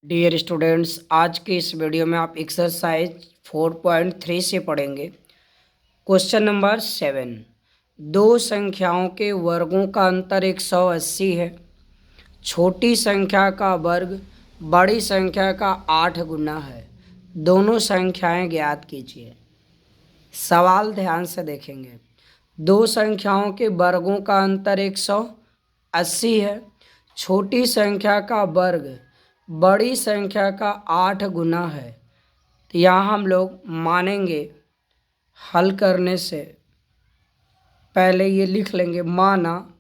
Dear students, आज के इस वीडियो में आप एक्सरसाइज 4.3 से पढ़ेंगे। Question number 7। दो संख्याओं के वर्गों का अंतर 180 है। छोटी संख्या का वर्ग बड़ी संख्या का 8 गुना है। दोनों संख्याएं ज्ञात कीजिए। सवाल ध्यान से देखेंगे। दो संख्याओं के वर्गों का अंतर 180 है। छोटी संख्या का वर्ग बड़ी संख्या का 8 गुना है। तो यहाँ हम लोग मानेंगे, हल करने से पहले ये लिख लेंगे, माना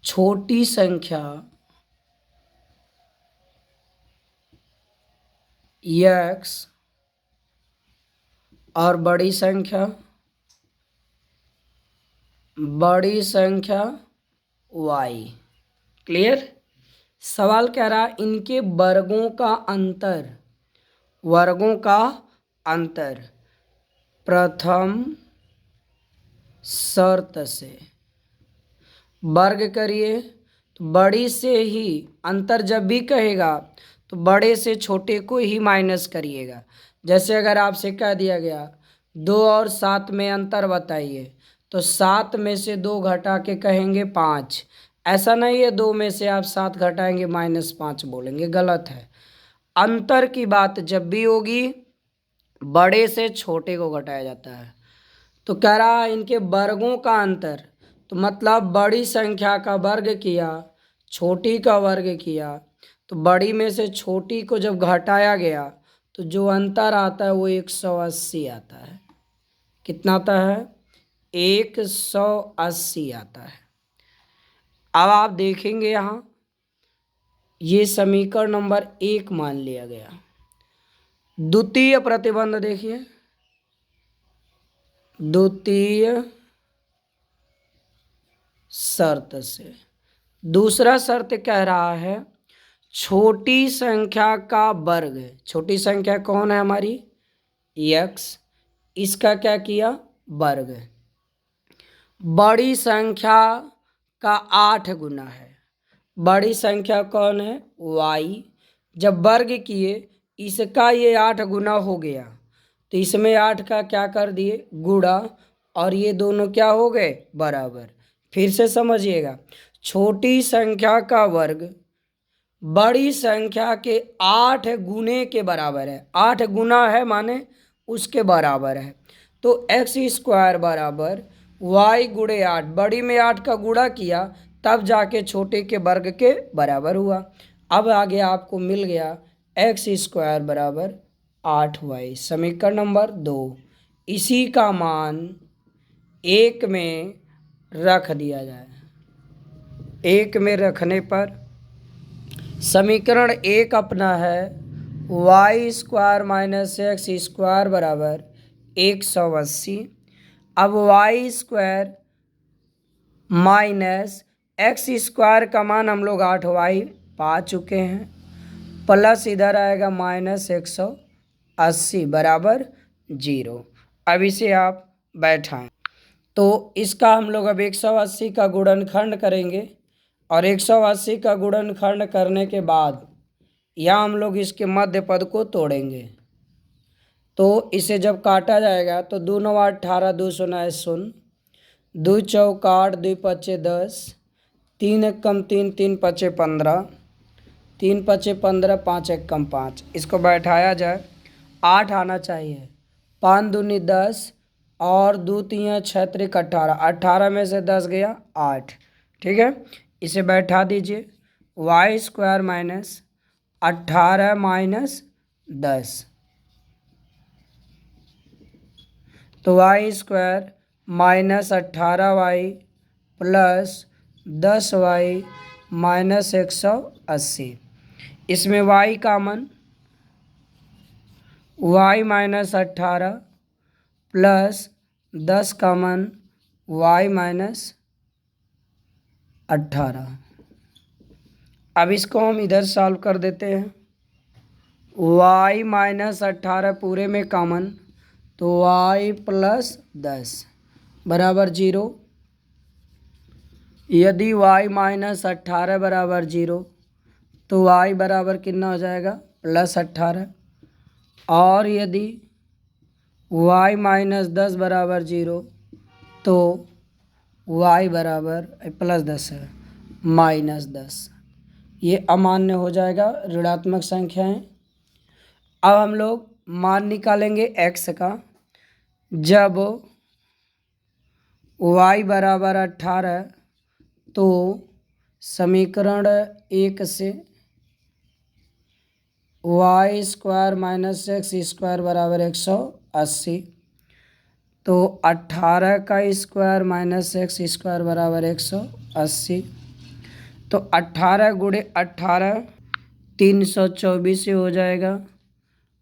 छोटी संख्या x और बड़ी संख्या y। क्लियर। सवाल कह रहा इनके वर्गों का अंतर प्रथम शर्त से वर्ग करिए। तो बड़ी से ही अंतर जब भी कहेगा तो बड़े से छोटे को ही माइनस करिएगा। जैसे अगर आपसे कह दिया गया 2 और 7 में अंतर बताइए, तो 7 में से 2 घटा के कहेंगे 5। ऐसा नहीं है 2 में से आप 7 घटाएंगे -5 बोलेंगे, गलत है। अंतर की बात जब भी होगी बड़े से छोटे को घटाया जाता है। तो कह रहा है इनके वर्गों का अंतर, तो मतलब बड़ी संख्या का वर्ग किया, छोटी का वर्ग किया, तो बड़ी में से छोटी को जब घटाया गया तो जो अंतर आता है वो 180 आता है। कितना आता है? 180 आता है। अब आप देखेंगे यहाँ ये समीकरण नंबर 1 मान लिया गया। द्वितीय प्रतिबंध देखिए, द्वितीय शर्त से दूसरा शर्त कह रहा है छोटी संख्या का वर्ग। छोटी संख्या कौन है हमारी? x। इसका क्या किया? वर्ग। बड़ी संख्या का 8 गुना है। बड़ी संख्या कौन है? y। जब वर्ग किए इसका ये 8 गुना हो गया, तो इसमें 8 का क्या कर दिए? गुणा, और ये दोनों क्या हो गए? बराबर। फिर से समझिएगा, छोटी संख्या का वर्ग बड़ी संख्या के 8 गुने के बराबर है। 8 गुना है माने उसके बराबर है। तो x² बराबर y गुणे 8। बड़ी में 8 का गुणा किया तब जाके छोटे के वर्ग के बराबर हुआ। अब आगे आपको मिल गया x² बराबर 8y। समीकरण नंबर 2। इसी का मान 1 में रख दिया जाए। 1 में रखने पर समीकरण 1 अपना है y² - x² बराबर 180। अब y² माइनस x² का मान हम लोग 8y पा चुके हैं, प्लस इधर आएगा -180 बराबर 0। अब इसे आप बैठाएं तो इसका हम लोग अब 180 का गुणनखंड करेंगे, और 180 का गुणनखंड करने के बाद यहाँ हम लोग इसके मध्य पद को तोड़ेंगे। तो इसे जब काटा जाएगा तो 2 9 18, 2 0 0, 2 चौक 8, 2 पचे 10, 3 एक कम 3, 3 पचे 15, 3 पचे 15, 5 एक कम 5। इसको बैठाया जाए, 8 आना चाहिए। 5 दूनी 10 और 2 3 6 3 18, 18 में से 10 गया 8। ठीक है, इसे बैठा दीजिए। y² माइनस 18 माइनस 10, तो y² minus 18y plus 10y minus 180। इसमें y common, y minus 18 plus 10 common, y minus 18। अब इसको हम इधर सॉल्व कर देते हैं। y माइनस 18 पूरे में कॉमन, तो y प्लस 10 बराबर 0। यदि y माइनस 18 बराबर 0 तो y बराबर कितना हो जाएगा +18। और यदि y माइनस 10 बराबर 0 तो y बराबर +10 है -10। ये अमान्य हो जाएगा ऋणात्मक संख्याएं। अब हम लोग मान निकालेंगे x का। जब y बराबर 18 तो समीकरण 1 से Y square minus X square बराबर 180। तो 18 का स्क्वायर माइनस एक्स स्क्वायर बराबर 180। तो 18 गुणे 18 324 हो जाएगा।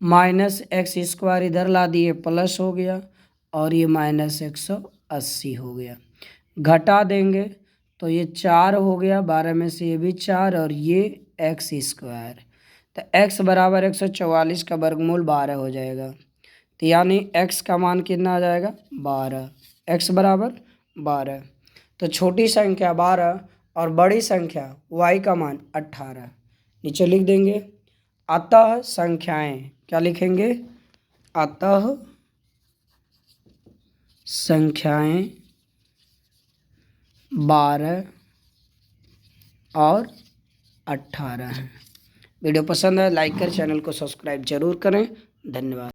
माइनस एक्स स्क्वायर इधर ला दिए प्लस हो गया और ये माइनस 180 हो गया। घटा देंगे तो ये 4 हो गया, 12 में से ये भी 4 और ये एक्स स्क्वायर। तो x बराबर 144 का वर्गमूल 12 हो जाएगा। तो यानी x का मान कितना आ जाएगा 12। x बराबर 12। तो छोटी संख्या 12 और बड़ी संख्या y का मान 18 नीचे लिख देंगे। अतः संख्याएं क्या लिखेंगे? अतः संख्याएं 12 और 18 हैं। वीडियो पसंद है लाइक करें, चैनल को सब्सक्राइब जरूर करें। धन्यवाद।